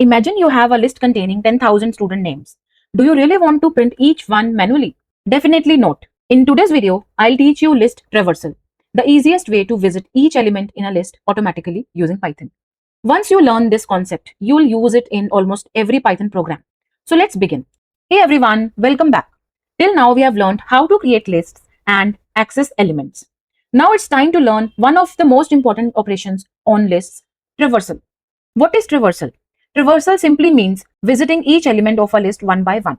Imagine you have a list containing 10,000 student names. Do you really want to print each one manually? Definitely not. In today's video, I'll teach you list traversal, the easiest way to visit each element in a list automatically using Python. Once you learn this concept, you'll use it in almost every Python program. So let's begin. Hey everyone, welcome back. Till now we have learned how to create lists and access elements. Now it's time to learn one of the most important operations on lists, traversal. What is traversal? Traversal simply means visiting each element of a list one by one.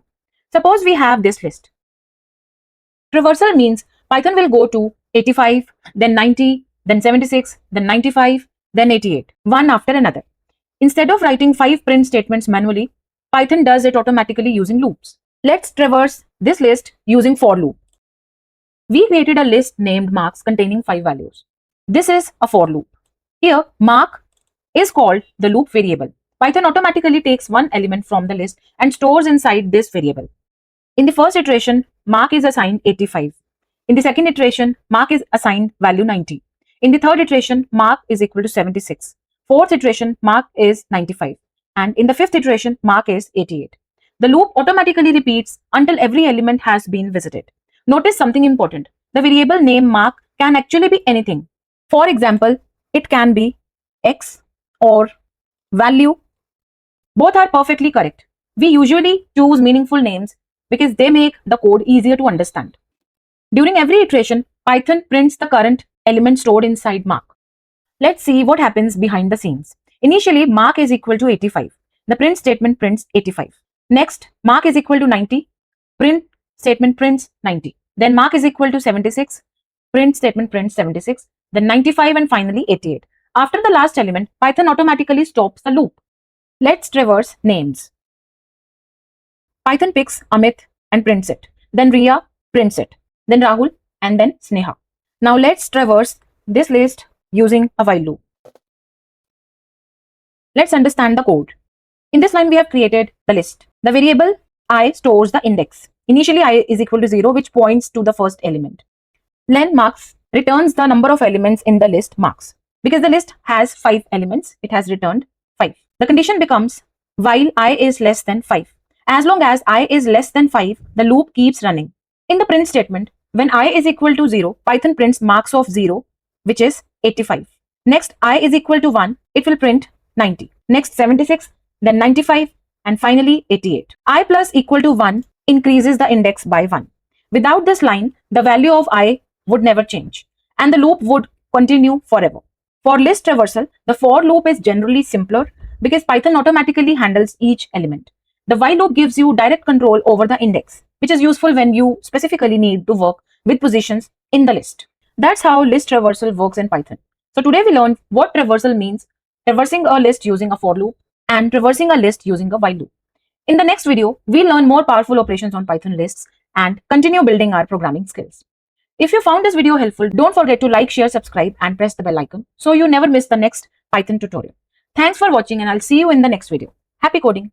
Suppose we have this list. Traversal means Python will go to 85, then 90, then 76, then 95, then 88, one after another. Instead of writing 5 print statements manually, Python does it automatically using loops. Let's traverse this list using for loop. We created a list named marks containing 5 values. This is a for loop. Here, mark is called the loop variable. Python automatically takes one element from the list and stores inside this variable. In the first iteration, mark is assigned 85. In the second iteration, mark is assigned value 90. In the third iteration, mark is equal to 76. Fourth iteration, mark is 95. And in the fifth iteration, mark is 88. The loop automatically repeats until every element has been visited. Notice something important. The variable name mark can actually be anything. For example, it can be X or value. Both are perfectly correct. We usually choose meaningful names because they make the code easier to understand. During every iteration, Python prints the current element stored inside mark. Let's see what happens behind the scenes. Initially, mark is equal to 85. The print statement prints 85. Next, mark is equal to 90. Print statement prints 90. Then mark is equal to 76. Print statement prints 76. Then 95 and finally 88. After the last element, Python automatically stops the loop. Let's traverse names. Python picks Amit and prints it. Then Riya prints it. Then Rahul and then Sneha. Now let's traverse this list using a while loop. Let's understand the code. In this line, we have created the list. The variable I stores the index. Initially, I is equal to 0, which points to the first element. Then marks returns the number of elements in the list marks. Because the list has 5 elements, it has returned 5. The condition becomes while I is less than 5. As long as I is less than 5, the loop keeps running. In the print statement, when I is equal to 0, Python prints marks of 0, which is 85. Next, I is equal to 1, it will print 90. Next, 76, then 95, and finally 88. I plus equal to 1 increases the index by 1. Without this line, the value of I would never change, and the loop would continue forever. For list traversal, the for loop is generally simpler because Python automatically handles each element. The while loop gives you direct control over the index, which is useful when you specifically need to work with positions in the list. That's how list traversal works in Python. So today we learned what traversal means, traversing a list using a for loop, and traversing a list using a while loop. In the next video, we'll learn more powerful operations on Python lists and continue building our programming skills. If you found this video helpful, don't forget to like, share, subscribe, and press the bell icon so you never miss the next Python tutorial. Thanks for watching, and I'll see you in the next video. Happy coding!